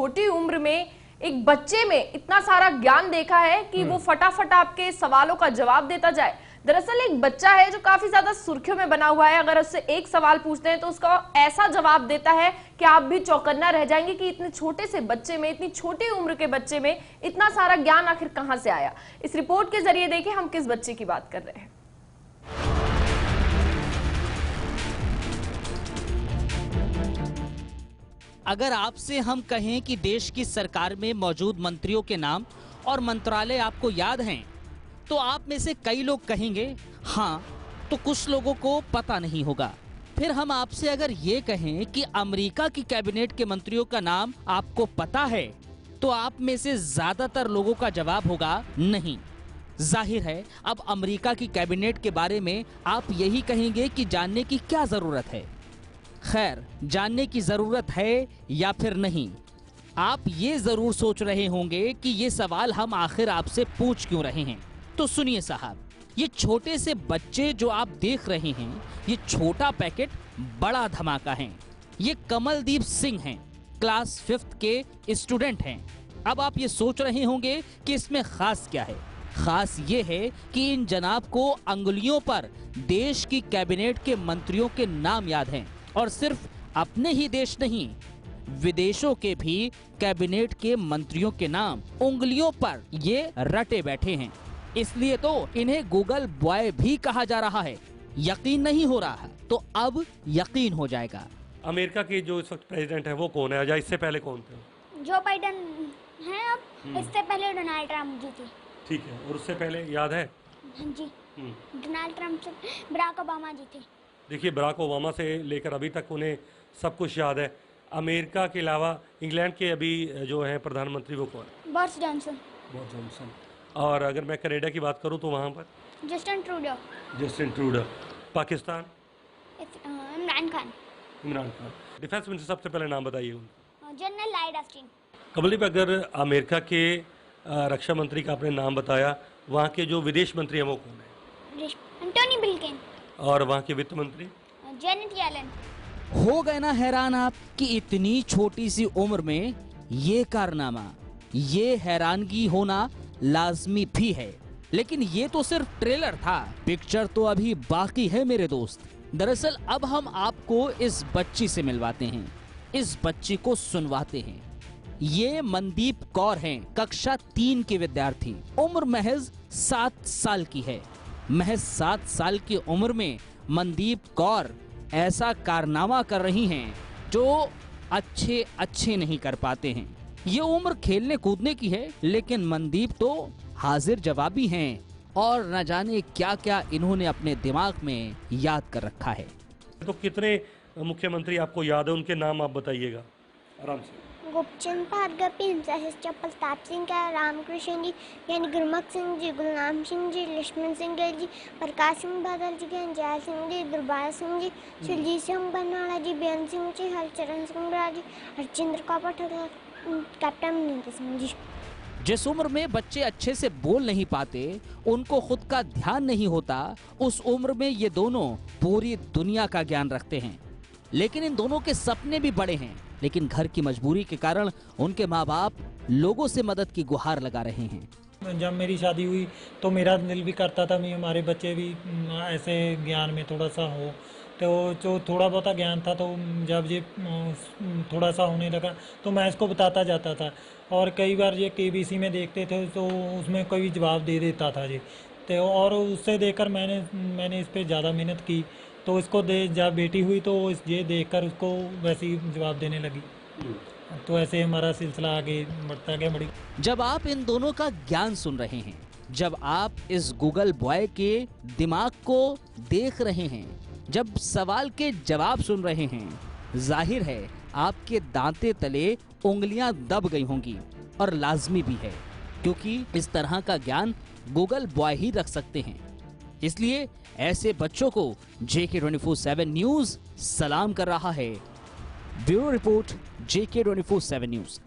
छोटी उम्र में एक बच्चे में इतना सारा ज्ञान देखा है कि वो फटाफट आपके सवालों का जवाब देता जाए। दरअसल एक बच्चा है जो काफी ज्यादा सुर्खियों में बना हुआ है। अगर उससे एक सवाल पूछते हैं तो उसका ऐसा जवाब देता है कि आप भी चौकन्ना रह जाएंगे कि इतने छोटे से बच्चे में, इतनी छोटी उम्र के बच्चे में इतना सारा ज्ञान आखिर कहां से आया। इस रिपोर्ट के जरिए देखें हम किस बच्चे की बात कर रहे हैं। अगर आपसे हम कहें कि देश की सरकार में मौजूद मंत्रियों के नाम और मंत्रालय आपको याद हैं, तो आप में से कई लोग कहेंगे हाँ, तो कुछ लोगों को पता नहीं होगा। फिर हम आपसे अगर ये कहें कि अमेरिका की कैबिनेट के मंत्रियों का नाम आपको पता है, तो आप में से ज्यादातर लोगों का जवाब होगा नहीं। जाहिर है अब अमेरिका की कैबिनेट के बारे में आप यही कहेंगे कि जानने की क्या जरूरत है। खैर, जानने की जरूरत है या फिर नहीं, आप ये जरूर सोच रहे होंगे कि ये सवाल हम आखिर आपसे पूछ क्यों रहे हैं। तो सुनिए साहब, ये छोटे से बच्चे जो आप देख रहे हैं, ये छोटा पैकेट बड़ा धमाका है। ये कमलदीप सिंह हैं, क्लास 5th के स्टूडेंट हैं। अब आप ये सोच रहे होंगे कि इसमें खास क्या है। खास ये है कि इन जनाब को अंगुलियों पर देश की कैबिनेट के मंत्रियों के नाम याद हैं, और सिर्फ अपने ही देश नहीं, विदेशों के भी कैबिनेट के मंत्रियों के नाम उंगलियों पर ये रटे बैठे हैं। इसलिए तो इन्हें गूगल बॉय भी कहा जा रहा है। यकीन नहीं हो रहा है तो अब यकीन हो जाएगा। अमेरिका के जो इस वक्त प्रेसिडेंट है वो कौन है, या इससे पहले कौन थे? जो बाइडन है अब, इससे पहले डोनाल्ड ट्रम्प जी थे। ठीक है, और उससे पहले याद है? हाँ जी, डोनाल्ड ट्रम्प से बराक ओबामा जी थे। देखिए, बराक ओबामा से लेकर अभी तक उन्हें सब कुछ याद है। अमेरिका के अलावा इंग्लैंड के अभी जो है प्रधानमंत्री वो कौन है? Boris Johnson. Boris Johnson. और अगर मैं कनाडा की बात करूं तो वहाँ पर Justin Trudeau. Justin Trudeau. Pakistan Imran Khan. Imran Khan. Defence minister सबसे पहले नाम बताइए उनका। General Lloyd Austin. कमलदीप, अगर अमेरिका के रक्षा मंत्री का आपने नाम बताया, वहाँ के जो विदेश मंत्री हैं वो कौन है? Antony Blinken. और वहाँ के वित्त मंत्री? Janet Yellen. हो गए ना हैरान आप कि इतनी छोटी सी उम्र में ये कारनामा। ये हैरानगी होना लाजमी भी है, लेकिन ये तो सिर्फ ट्रेलर था। पिक्चर तो अभी बाकी है मेरे दोस्त। दरअसल अब हम आपको इस बच्ची से मिलवाते हैं, इस बच्ची को सुनवाते हैं। ये मनदीप कौर हैं, कक्षा 3 के विद्यार्थी। उम्र महज 7 साल की है। महज 7 साल की उम्र में मनदीप कौर ऐसा कारनामा कर रही हैं जो अच्छे नहीं कर पाते हैं। ये उम्र खेलने कूदने की है, लेकिन मनदीप तो हाजिर जवाबी हैं और न जाने क्या क्या इन्होंने अपने दिमाग में याद कर रखा है। तो कितने मुख्यमंत्री आपको याद है, उनके नाम आप बताइएगा आराम से। गोपचंद भार्गव, प्रिंसेस प्रताप सिंह, रामकृष्ण जी, यानी गुरमुख सिंह जी, गुलनाम सिंह जी, लक्ष्मण सिंह जी, प्रकाश सिंह बादल जी, जय सिंह जी, दुर्बारा सिंह जी, सुरजीत सिंह बनवाड़ा जी, बेन सिंह जी, हरचरण सिंह जी, हरचिंद्र कौर पटेल, कैप्टन अमरिंदर सिंह जी। जिस उम्र में बच्चे अच्छे से बोल नहीं पाते, उनको खुद का ध्यान नहीं होता, उस उम्र में ये दोनों पूरी दुनिया का ज्ञान रखते हैं। लेकिन इन दोनों के सपने भी बड़े हैं, लेकिन घर की मजबूरी के कारण उनके माँ बाप लोगों से मदद की गुहार लगा रहे हैं। जब मेरी शादी हुई तो मेरा दिल भी करता था मैं हमारे बच्चे भी ऐसे ज्ञान में थोड़ा सा हो, तो जो थोड़ा बहुत ज्ञान था तो जब ये थोड़ा सा होने लगा तो मैं इसको बताता जाता था। और कई बार ये केबीसी में देखते थे तो उसमें कोई जवाब दे देता था जी, तो और उससे देखकर मैंने इस पर ज़्यादा मेहनत की, तो इसको जब बेटी हुई तो ये देखकर उसको वैसे ही जवाब देने लगी। तो ऐसे हमारा सिलसिला आगे बढ़ता गया। बड़ी जब आप इन दोनों का ज्ञान सुन रहे हैं, जब आप इस गूगल बॉय के दिमाग को देख रहे हैं, जब सवाल के जवाब सुन रहे हैं, जाहिर है आपके दांते तले उंगलियां दब गई होंगी। और लाजमी भी है, क्योंकि इस तरह का ज्ञान गूगल बॉय ही रख सकते हैं। इसलिए ऐसे बच्चों को JK24/7 न्यूज सलाम कर रहा है। Bureau report, JK24/7 news.